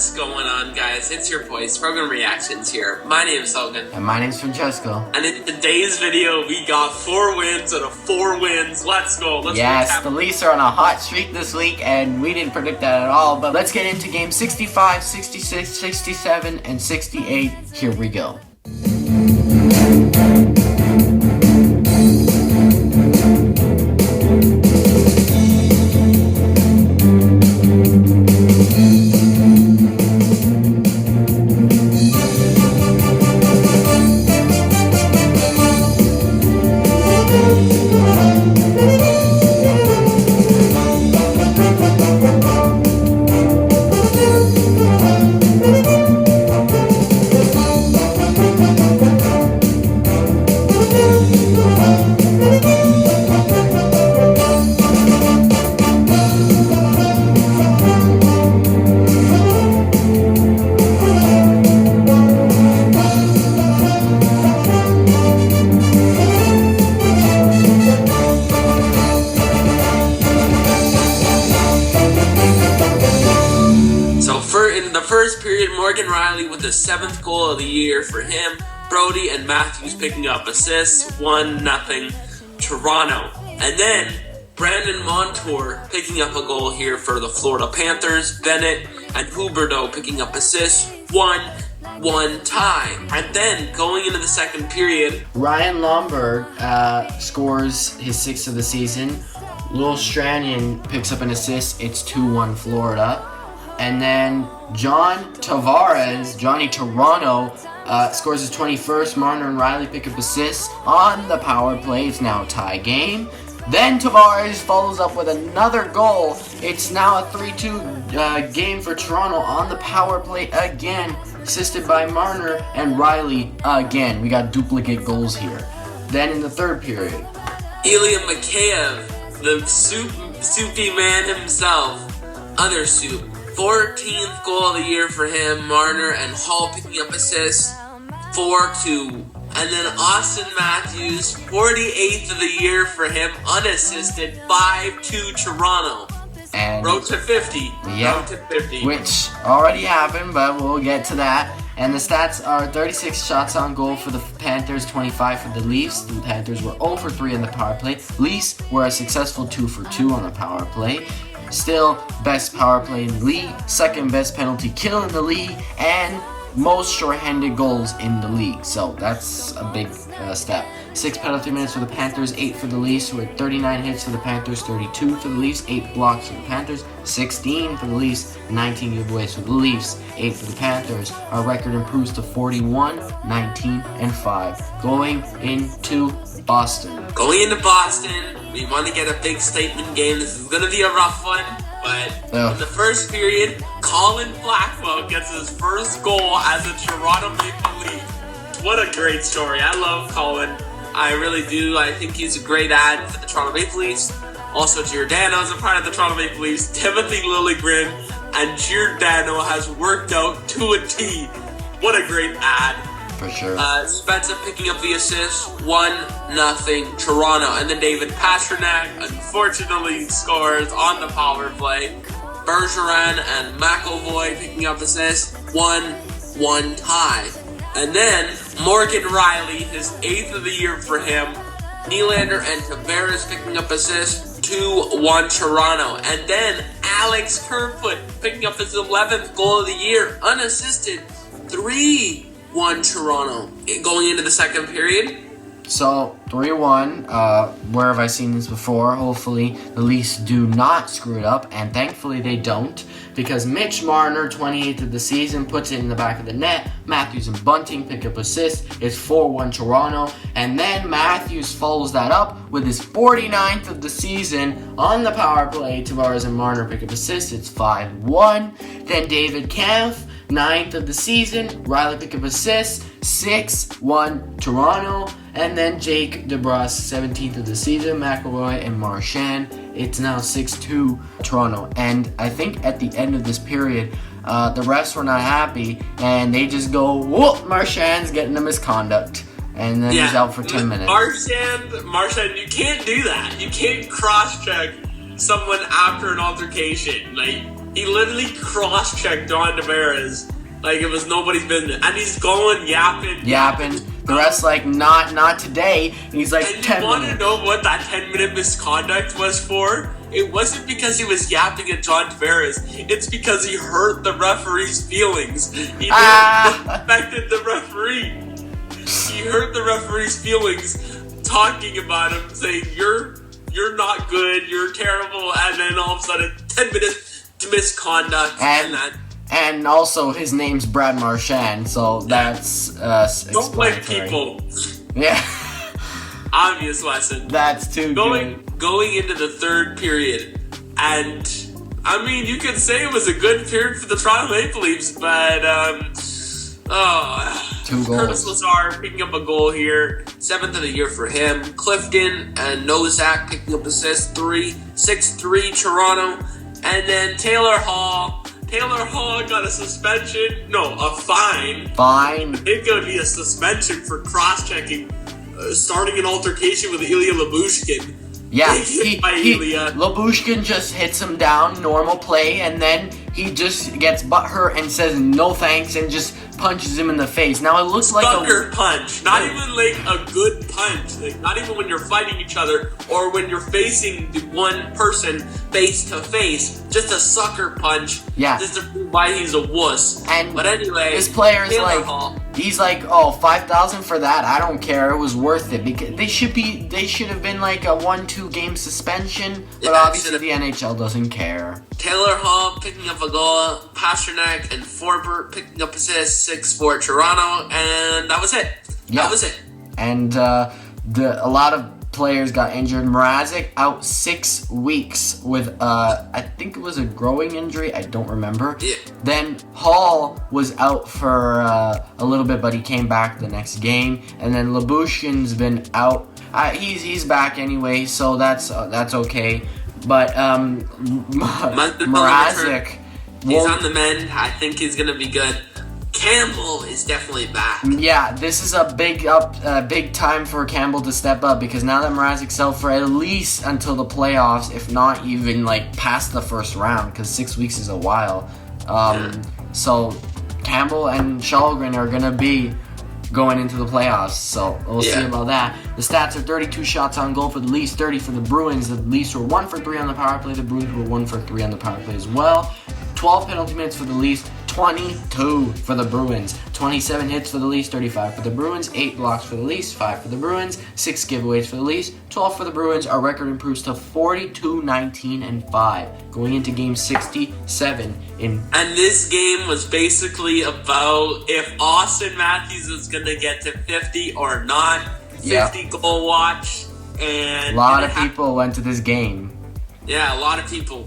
What's going on, guys? It's your boys, Program Reactions here. My name's Logan. And my name's Francesco. And in today's video, we got 4 wins out of 4 wins. Let's go. Yes, the Leafs are on a hot streak this week, and we didn't predict that at all. But let's get into game 65, 66, 67, and 68. Here we go. In the first period, Morgan Rielly with the 7th goal of the year for him. Brody and Matthews picking up assists, 1-0 Toronto. And then Brandon Montour picking up a goal here for the Florida Panthers. Bennett and Huberdeau picking up assists, 1-1 tie. And then going into the second period, Ryan Lomberg scores his 6th of the season. Lil Stranion picks up an assist. It's 2-1 Florida. And then Johnny Toronto, scores his 21st. Marner and Rielly pick up assists on the power play. It's now a tie game. Then Tavares follows up with another goal. It's now a 3-2 game for Toronto on the power play again, assisted by Marner and Rielly again. We got duplicate goals here. Then in the third period, Ilya Mikheyev, the soupy man himself, other soup. 14th goal of the year for him. Marner and Hall picking up assists, 4-2. And then Austin Matthews, 48th of the year for him, unassisted, 5-2 Toronto. And road to 50. Yeah, road to 50. Which already happened, but we'll get to that. And the stats are 36 shots on goal for the Panthers, 25 for the Leafs. The Panthers were 0 for 3 on the power play. Leafs were a successful 2 for 2 on the power play. Still, best power play in the league, second best penalty kill in the league, and most shorthanded goals in the league. So that's a big step. 6 penalty minutes for the Panthers, 8 for the Leafs, with 39 hits for the Panthers, 32 for the Leafs, 8 blocks for the Panthers, 16 for the Leafs, 19 giveaways for the Leafs, 8 for the Panthers. Our record improves to 41, 19, and 5. Going into Boston. Going into Boston, we want to get a big statement game. This is going to be a rough one, but in the first period, Colin Blackwell gets his first goal as a Toronto Maple Leaf. What a great story. I love Colin. I really do. I think he's a great ad for the Toronto Maple Leafs. Also, Giordano is a part of the Toronto Maple Leafs. Timothy Liljegren and Giordano has worked out to a T. What a great ad. For sure. Spencer picking up the assist, 1-0 Toronto. And then David Pastrnak, unfortunately, scores on the power play. Bergeron and McAvoy picking up assists, 1-1 tie. And then Morgan Rielly, his 8th of the year for him. Nylander and Tavares picking up assists, 2-1 Toronto. And then Alex Kerfoot picking up his 11th goal of the year, unassisted, 3-1 Toronto. Going into the second period. So, 3-1, where have I seen this before? Hopefully the Leafs do not screw it up, and thankfully they don't, because Mitch Marner, 28th of the season, puts it in the back of the net. Matthews and Bunting pick up assists. It's 4-1 Toronto, and then Matthews follows that up with his 49th of the season on the power play. Tavares and Marner pick up assists. It's 5-1. Then David Kampf, 9th of the season. Rielly pick up assists. 6-1 Toronto. And then Jake DeBrusk, 17th of the season. McElroy and Marchand. It's now 6-2 Toronto. And I think at the end of this period, the refs were not happy. And they just go, whoop, Marchand's getting a misconduct. And then he's out for 10 minutes. Marchand, you can't do that. You can't cross-check someone after an altercation. Like, He literally cross-checked John Tavares like it was nobody's business. And he's going yapping. The rest like, not today. And he's like, and 10 you want to minutes. know what that 10-minute misconduct was for? It wasn't because he was yapping at John Tavares. It's because he hurt the referee's feelings. He affected the referee. He hurt the referee's feelings talking about him, saying, you're not good, you're terrible, and then all of a sudden, 10 minutes misconduct. And also, his name's Brad Marchand, so that's don't blame explanatory. people. Yeah. Obvious lesson. That's too good. Going into the third period, and I mean, you could say it was a good period for the Toronto Maple Leafs, but 2 goals. Curtis Lazar picking up a goal here, 7th of the year for him. Clifton and Nozak picking up assists, 6-3 Toronto, and then Taylor Hall. Taylor Hall got a suspension, a fine. Fine. It's going to be a suspension for cross-checking, starting an altercation with Ilya Lyubushkin. Yeah, Ilya. Lyubushkin just hits him down, normal play, and then he just gets butthurt and says no thanks and just punches him in the face. Now it looks like sucker punch, not even like a good punch, like not even when you're fighting each other or when you're facing the one person face to face, just a sucker punch. Yeah. Just to prove why he's a wuss. But anyway, this player is Taylor like, Hall. he's like, oh, $5,000 for that? I don't care. It was worth it because they should have been like a 1-2 game suspension, but obviously the NHL doesn't care. Taylor Hall picking up a goal, Pasternak and Forbert picking up assists, 6-4 Toronto, and that was it. Yeah. That was it. And a lot of players got injured. Mrazek out 6 weeks with I think it was a growing injury. I don't remember. Yeah. Then Hall was out for a little bit, but he came back the next game. And then Lyubushkin's been out. He's back anyway, so that's okay. But Mrazek, he's on the mend. I think he's gonna be good. Campbell is definitely back. Yeah, this is a big time for Campbell to step up because now that Mrazek's out for at least until the playoffs, if not even like past the first round, because 6 weeks is a while. So Campbell and Shalgren are gonna be going into the playoffs, so we'll see about that. The stats are 32 shots on goal for the Leafs, 30 for the Bruins. The Leafs were 1 for 3 on the power play. The Bruins were 1 for 3 on the power play as well. 12 penalty minutes for the Leafs, 22 for the Bruins. 27 hits for the Leafs, 35 for the Bruins. 8 blocks for the Leafs, 5 for the Bruins. 6 giveaways for the Leafs, 12 for the Bruins. Our record improves to 42-19-5 going into game 67 in. And this game was basically about if Austin Matthews was going to get to 50 or not. 50 goal watch. And a lot of people went to this game. Yeah, a lot of people.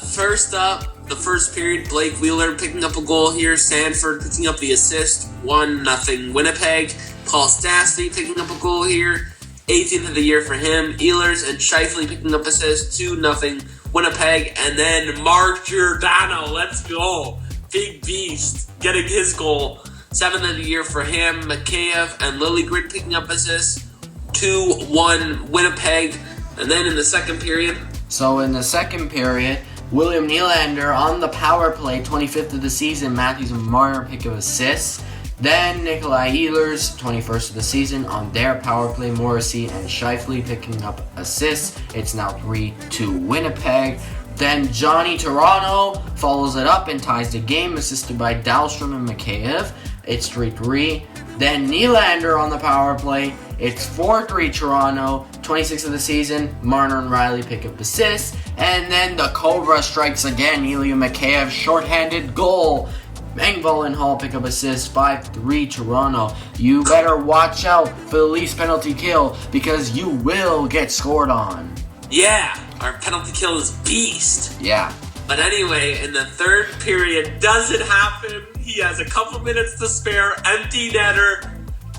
First up, the first period, Blake Wheeler picking up a goal here. Sanford picking up the assist. 1-0 Winnipeg. Paul Stastny picking up a goal here. 18th of the year for him. Ehlers and Scheifele picking up assists. 2-0 Winnipeg. And then Mark Giordano. Let's go. Big beast getting his goal. 7th of the year for him. Mikheyev and Liljegren picking up assists. 2-1 Winnipeg. And then in the second period. So in the second period, William Nylander on the power play, 25th of the season. Matthews and Marner pick up assists. Then Nikolai Ehlers, 21st of the season, on their power play. Morrissey and Scheifele picking up assists. It's now 3-2 Winnipeg. Then Johnny Toronto follows it up and ties the game, assisted by Dahlstrom and Mikheyev. It's 3-3. Then Nylander on the power play. It's 4-3 Toronto. 26th of the season. Marner and Riley pick up assists. And then the Cobra strikes again. Ilya Mikheyev shorthanded goal. Engvall and Hall pick up assists. 5-3 Toronto. You better watch out for the Leafs penalty kill because you will get scored on. Yeah, our penalty kill is beast. Yeah. But anyway, in the third period, does it happen? He has a couple minutes to spare, empty netter,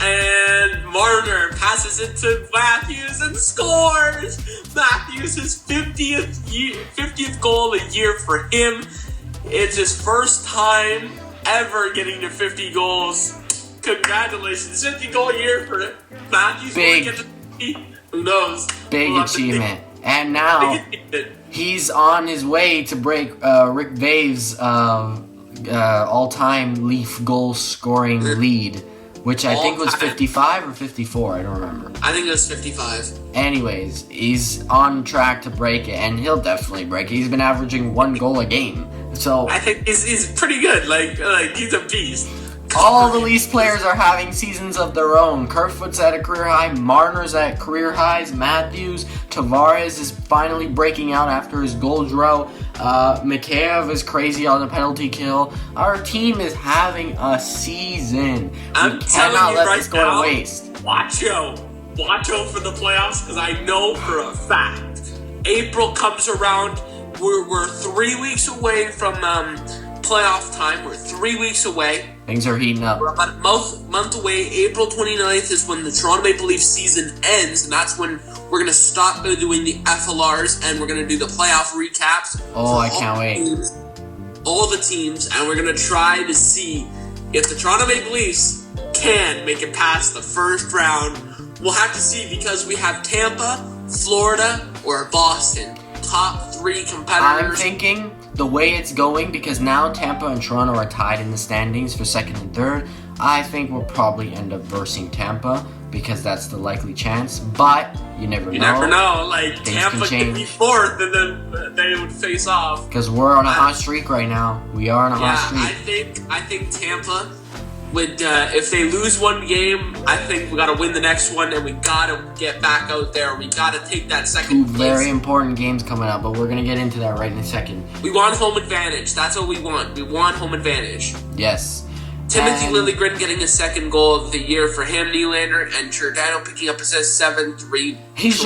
and Marner passes it to Matthews and scores! Matthews' 50th goal a year for him. It's his first time ever getting to 50 goals. Congratulations, 50 goal year for Matthews. Big. Who knows? Big achievement. And now He's on his way to break Rick Vave's all-time Leaf goal-scoring lead, which I think was 55 or 54. I don't remember. I think it was 55. Anyways, he's on track to break it, and he'll definitely break it. He's been averaging 1 goal a game. So I think he's pretty good. Like he's a beast. all the Leafs players are having seasons of their own. Kerfoot's at a career high. Marner's at career highs. Matthews. Tavares is finally breaking out after his goal drought. Mikheyev is crazy on the penalty kill. Our team is having a season. I'm we telling cannot you let right this go now, to waste. Watch out for the playoffs, because I know for a fact April comes around. We're 3 weeks away from playoff time. We're 3 weeks away. Things are heating up. We're about a month away. April 29th is when the Toronto Maple Leafs season ends, and that's when we're going to stop doing the FLRs, and we're going to do the playoff recaps. Oh, I can't wait. All the teams, and we're going to try to see if the Toronto Maple Leafs can make it past the first round. We'll have to see, because we have Tampa, Florida, or Boston. Top 3 competitors. I'm thinking the way it's going, because now Tampa and Toronto are tied in the standings for 2nd and 3rd, I think we'll probably end up versing Tampa, because that's the likely chance. But you never know. You never know. Like, Things Tampa can could be change. 4th, and then they would face off. Because we're on a hot streak right now. We are on a hot streak. I think Tampa would, if they lose one game, I think we got to win the next one, and we got to get back out there. We got to take that 2nd 2 place. very important games coming up, but we're going to get into that right in a second. We want home advantage. That's what we want. We want home advantage. Yes. Timothy And Liljegren getting his 2nd goal of the year for him, Nylander, and Giordano picking up assists 7-3. He's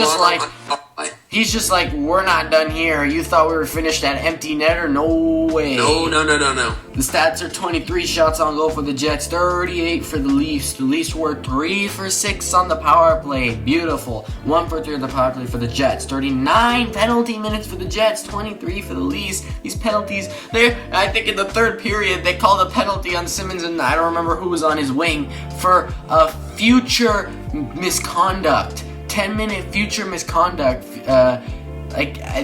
just like, we're not done here. You thought we were finished at empty netter? No way. No. The stats are 23 shots on goal for the Jets, 38 for the Leafs. The Leafs were 3 for 6 on the power play. Beautiful. 1 for 3 on the power play for the Jets. 39 penalty minutes for the Jets, 23 for the Leafs. These penalties, I think in the 3rd period, they called a penalty on Simmons, and I don't remember who was on his wing, for a future misconduct. 10-minute future misconduct. I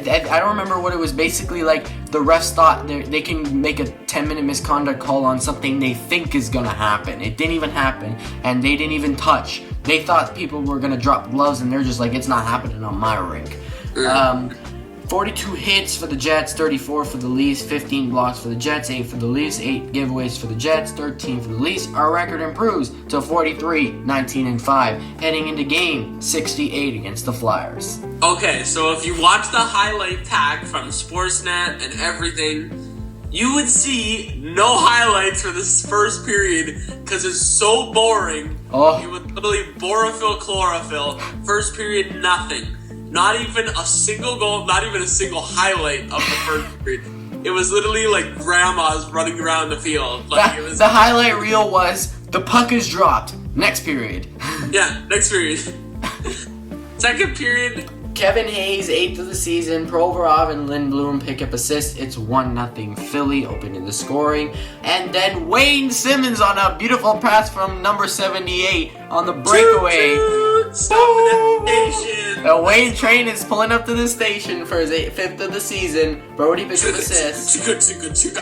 don't remember what it was. Basically, like, the refs thought they can make a 10-minute misconduct call on something they think is gonna happen. It didn't even happen, and they didn't even touch. They thought people were gonna drop gloves, and they're just like, it's not happening on my rink. 42 hits for the Jets, 34 for the Leafs, 15 blocks for the Jets, 8 for the Leafs, 8 giveaways for the Jets, 13 for the Leafs. Our record improves to 43, 19, and 5, heading into game 68 against the Flyers. Okay, so if you watch the highlight tag from Sportsnet and everything, you would see no highlights for this first period, because it's so boring. Oh. You would literally chlorophyll. First period, nothing. Not even a single goal, not even a single highlight of the first period. It was literally like grandmas running around the field. Like, the highlight reel was, the puck is dropped. Next period. Yeah, next period. 2nd period. Kevin Hayes, 8th of the season. Provorov and Lindblom pick up assists. It's 1-0 Philly, opening the scoring. And then Wayne Simmons on a beautiful pass from number 78 on the breakaway. The Wayne train is pulling up to the station for his 5th of the season. Brody picks up assists.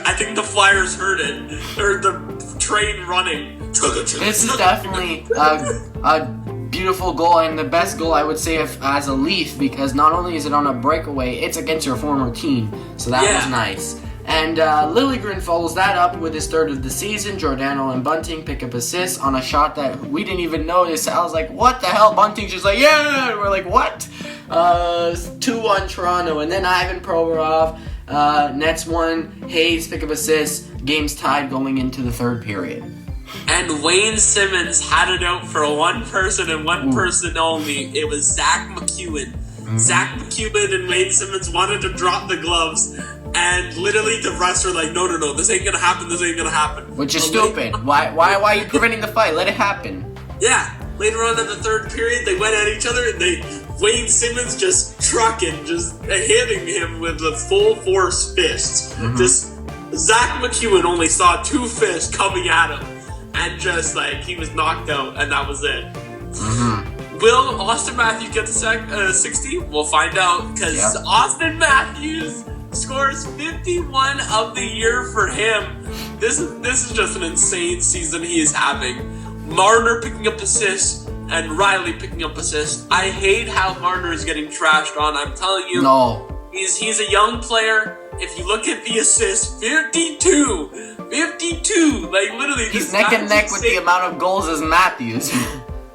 I think the Flyers heard it. Heard the train running. This is definitely a beautiful goal, and the best goal, I would say, as a Leaf, because not only is it on a breakaway, it's against your former team, so that was nice. And Liljegren follows that up with his 3rd of the season. Giordano and Bunting pick up assists on a shot that we didn't even notice. I was like, what the hell? Bunting's just like, yeah! And we're like, what? 2-1 Toronto, and then Ivan Provorov nets 1. Hayes pick up assists. Game's tied going into the 3rd period. And Wayne Simmons had it out for one person and one person only. It was Zach McEwen. Zach McEwen and Wayne Simmons wanted to drop the gloves, and literally the refs were like, no, this ain't gonna happen. Which is stupid. Why are you preventing the fight? Let it happen. Yeah. Later on in the 3rd period, they went at each other, and Wayne Simmons just trucking, just hitting him with the full force fists. Just Zach McEwen only saw 2 fists coming at him. And just like, he was knocked out, and that was it. Will Austin Matthews get to 60? We'll find out, because Austin Matthews scores 51 of the year for him. This is just an insane season he is having. Marner picking up assists and Riley picking up assists. I hate how Marner is getting trashed on. I'm telling you. No. He's a young player. If you look at the assists, 52. Like, literally. He's neck and neck with the amount of goals as Matthews.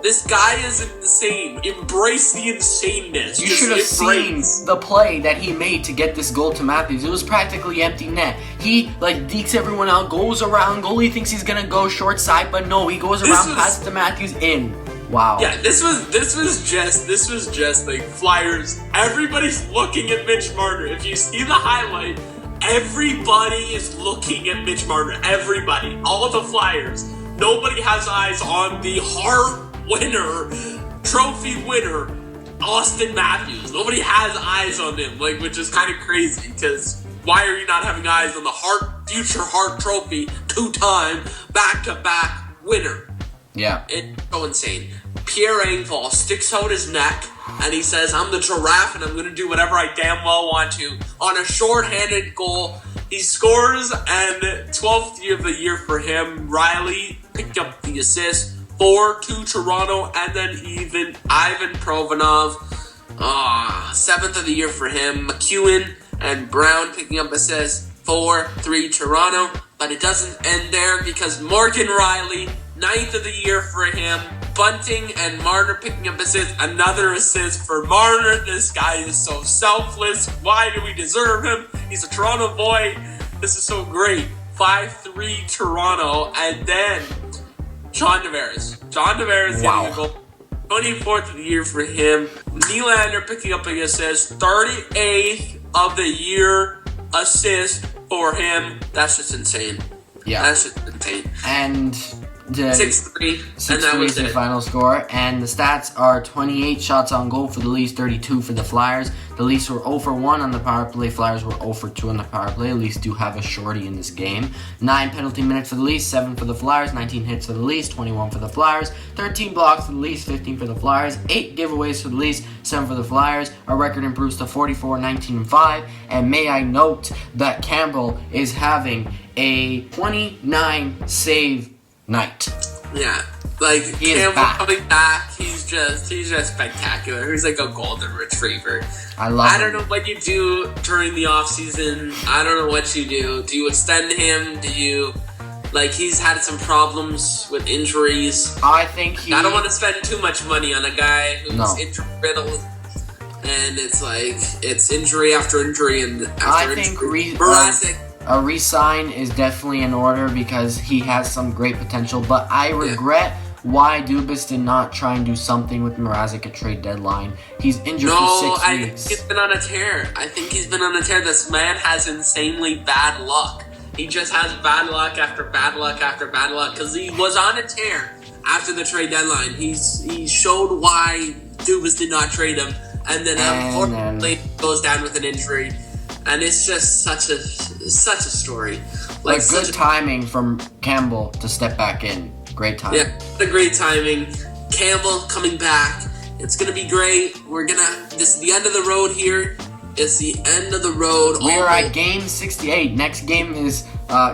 This guy is insane. Embrace the insaneness. You should have seen the play that he made to get this goal to Matthews. It was practically empty net. He, dekes everyone out, goes around. Goalie thinks he's going to go short side, but no, he goes around, passes to Matthews, in. Wow. Yeah, this was just like Flyers. Everybody's looking at Mitch Marner. If you see the highlight, everybody is looking at Mitch Marner. Everybody. All of the Flyers. Nobody has eyes on the Hart winner, trophy winner, Austin Matthews. Nobody has eyes on him, which is kind of crazy, because why are you not having eyes on the future Hart trophy, 2-time, back-to-back winner? Yeah. It's so insane. Pierre Engvall sticks out his neck, and he says, I'm the giraffe, and I'm going to do whatever I damn well want to. On a short-handed goal, he scores, and 12th year of the year for him. Riley picked up the assist. 4-2 Toronto, and then even Ivan Provanov. 7th of the year for him. McEwen and Brown picking up assists. 4-3 Toronto. But it doesn't end there, because Morgan Riley, 9th of the year for him. Bunting and Marner picking up assists. Another assist for Marner. This guy is so selfless. Why do we deserve him? He's a Toronto boy. This is so great. 5-3 Toronto, and then John Tavares getting a goal. 24th of the year for him. Nylander picking up an assist. 38th of the year assist for him. That's just insane. Yeah. That's just insane. And 6-3. And that was the final score. And the stats are 28 shots on goal for the Leafs, 32 for the Flyers. The Leafs were 0 for 1 on the power play. Flyers were 0 for 2 on the power play. The Leafs do have a shorty in this game. 9 penalty minutes for the Leafs, 7 for the Flyers. 19 hits for the Leafs, 21 for the Flyers. 13 blocks for the Leafs, 15 for the Flyers. 8 giveaways for the Leafs, 7 for the Flyers. Our record improves to 44, 19, and 5. And may I note that Campbell is having a 29 save night. Yeah, he Campbell coming back, he's just spectacular. He's like a golden retriever. I don't know what you do during the off season. I don't know what you do. Do you extend him? Do you he's had some problems with injuries? I think I don't want to spend too much money on a guy who's injury riddled. And it's injury after injury and after injury. A re-sign is definitely in order because he has some great potential, but I regret why Dubas did not try and do something with Mrazek at trade deadline. He's injured for 6 weeks. I think he's been on a tear. This man has insanely bad luck. He just has bad luck after bad luck after bad luck, because he was on a tear after the trade deadline. He showed why Dubas did not trade him, and then unfortunately goes down with an injury. And it's just such a story. Good timing from Campbell to step back in. Great timing. Yeah, the great timing. Campbell coming back. It's gonna be great. This is the end of the road here. It's the end of the road. We are at game 68. Next game is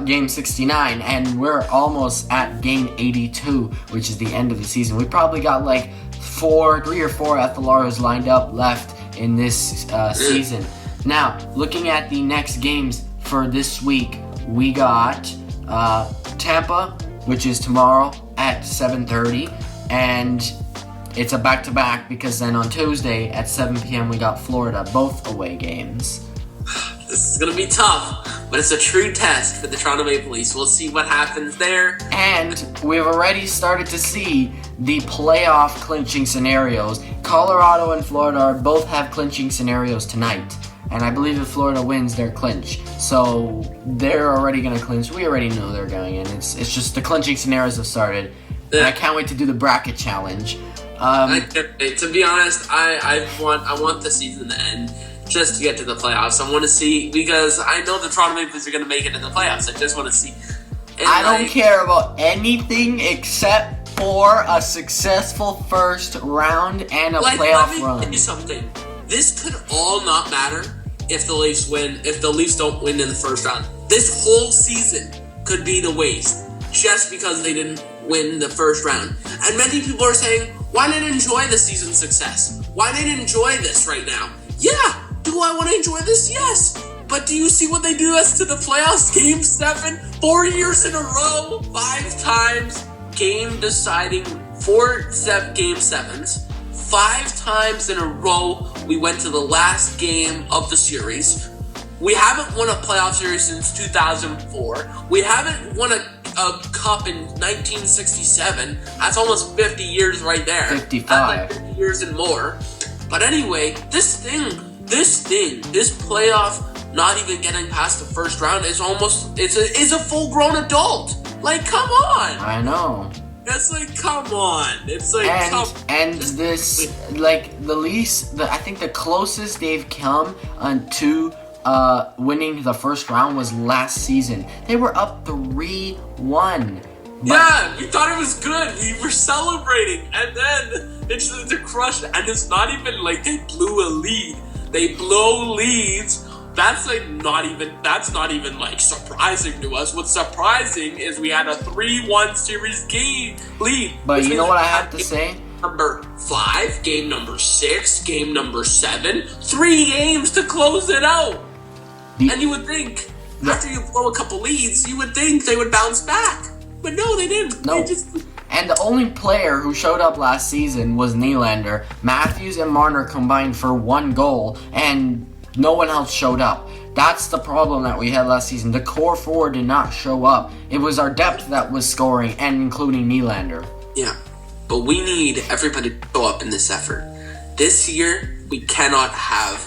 game 69, and we're almost at game 82, which is the end of the season. We probably got 3 or 4 FLRs lined up left in this season. Now, looking at the next games for this week, we got Tampa, which is tomorrow at 7:30, and it's a back-to-back because then on Tuesday at 7 p.m. we got Florida, both away games. This is going to be tough, but it's a true test for the Toronto Maple Leafs. We'll see what happens there. And we've already started to see the playoff clinching scenarios. Colorado and Florida both have clinching scenarios tonight. And I believe if Florida wins, they're clinch. So they're already going to clinch. We already know they're going in. It's just the clinching scenarios have started. Yeah. And I can't wait to do the bracket challenge. To be honest, I want the season to end just to get to the playoffs. I want to see, because I know the Toronto Maple Leafs are going to make it to the playoffs. I just want to see. And I don't care about anything except for a successful first round and a playoff let me run. tell you something. This could all not matter if the Leafs win, if the Leafs don't win in the first round. This whole season could be the waste just because they didn't win the first round. And many people are saying, why not enjoy the season success? Why not enjoy this right now? Yeah, do I want to enjoy this? Yes. But do you see what they do us to the playoffs? Game 7, 4 years in a row, 5 times, game deciding game 7s. 5 times in a row, we went to the last game of the series. We haven't won a playoff series since 2004. We haven't won a cup in 1967. That's almost 50 years right there. 55. That's like 50 years and more. But anyway, this playoff, not even getting past the first round is a full-grown adult. Like, come on. I know. That's like, come on. It's like, the Leafs, I think the closest they've come to winning the first round was last season. They were up 3-1. Yeah, we thought it was good. We were celebrating, and then it's to crush it. And it's not even like they blew a lead. They blow leads. That's not even like surprising to us. What's surprising is we had a 3-1 series game lead. But you know what I have to say? Number 5, game number 6, game number 7, 3 games to close it out. And you would think, after you blow a couple leads, you would think they would bounce back. But no, they didn't. No. And the only player who showed up last season was Nylander. Matthews and Marner combined for 1 goal, and no one else showed up. That's the problem that we had last season. The core 4 did not show up. It was our depth that was scoring, and including Nylander. Yeah, but we need everybody to show up in this effort. This year, we cannot have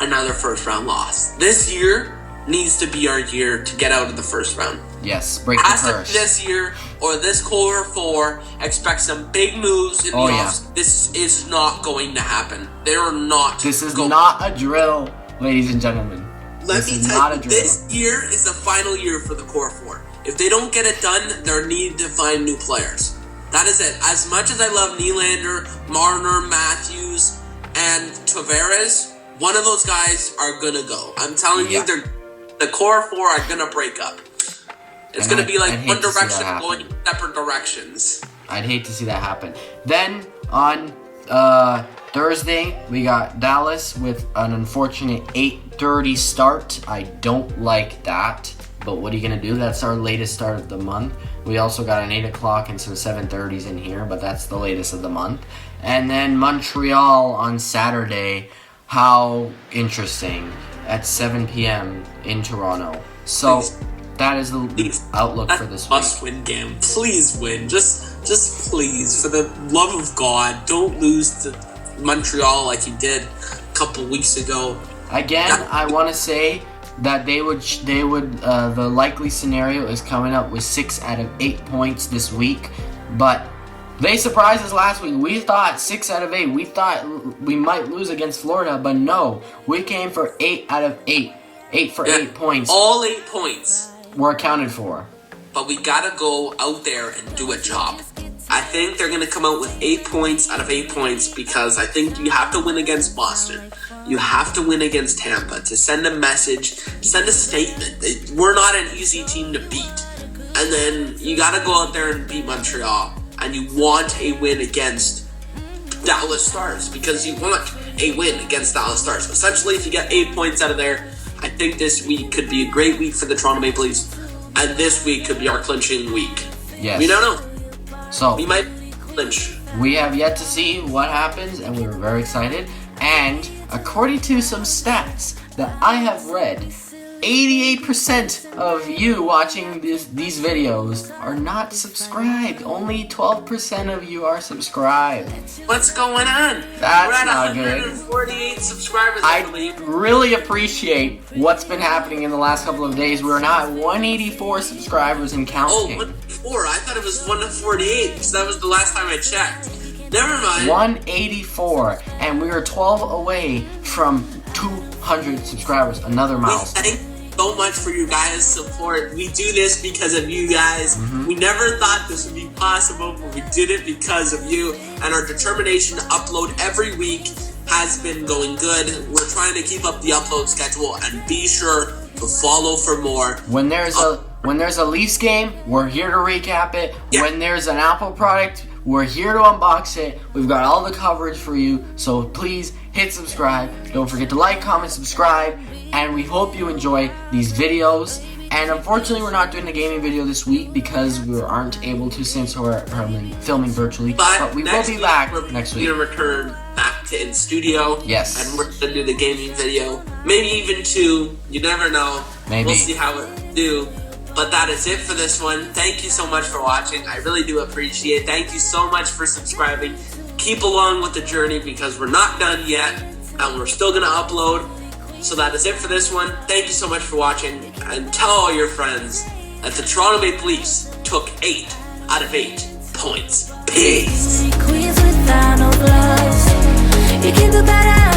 another first-round loss. This year needs to be our year to get out of the first round. Yes, break the curse. This year, or this core 4, expect some big moves in the offseason. This is not going to happen. They're not. This is not a drill, ladies and gentlemen. Let me tell you, this year is the final year for the core 4. If they don't get it done, they need to find new players. That is it. As much as I love Nylander, Marner, Matthews, and Tavares, one of those guys are going to go. I'm telling you, the core 4 are going to break up. It's going to be like One Direction going in separate directions. I'd hate to see that happen. Then, on Thursday, we got Dallas with an unfortunate 8:30 start. I don't like that, but what are you going to do? That's our latest start of the month. We also got an 8 o'clock and some 7:30s in here, but that's the latest of the month. And then Montreal on Saturday. How interesting. At 7 p.m. in Toronto. So, that is the outlook for this week. Must-win game. Please win. Just please, for the love of God, don't lose to Montreal like you did a couple weeks ago. Again, I want to say that they would. The likely scenario is coming up with 6 out of 8 points this week, but they surprised us last week. We thought 6 out of 8. We thought we might lose against Florida, but no, we came for 8 out of 8. 8 for 8 points. All 8 points were accounted for. But we gotta go out there and do a job. I think they're gonna come out with 8 points out of 8 points because I think you have to win against Boston. You have to win against Tampa to send a message, send a statement. We're not an easy team to beat. And then you gotta go out there and beat Montreal. And you want a win against Dallas Stars because you want a win against Dallas Stars. Essentially, if you get 8 points out of there, I think this week could be a great week for the Toronto Maple Leafs. And this week could be our clinching week. Yes. We don't know. So we might clinch. We have yet to see what happens, and we were very excited. And according to some stats that I have read, 88% of you watching these videos are not subscribed. Only 12% of you are subscribed. What's going on? That's We're at not 148 good. subscribers, I believe. Really appreciate what's been happening in the last couple of days. We're now at 184 subscribers and counting. Oh, 184. I thought it was 148 because that was the last time I checked. Never mind. 184, and we are 12 away from 200 subscribers. Another milestone. so much for you guys' support. We do this because of you guys. We never thought this would be possible, but we did it because of you. And our determination to upload every week has been going good. We're trying to keep up the upload schedule, and be sure to follow for more. When there's a Leafs game, we're here to recap it. Yeah. When there's an Apple product, we're here to unbox it. We've got all the coverage for you, so please hit subscribe. Don't forget to like, comment, subscribe, and we hope you enjoy these videos. And unfortunately, we're not doing a gaming video this week because we aren't able to, since we're filming virtually. But we will be back next week. We're going to return back to in studio. Yes. And we're going to do the gaming video. Maybe even 2. You never know. Maybe. We'll see how it do. But that is it for this one. Thank you so much for watching. I really do appreciate it. Thank you so much for subscribing. Keep along with the journey because we're not done yet. And we're still going to upload. So that is it for this one. Thank you so much for watching. And tell all your friends that the Toronto Maple Leafs took 8 out of 8 points. Peace. Queens without no gloves. You can do better.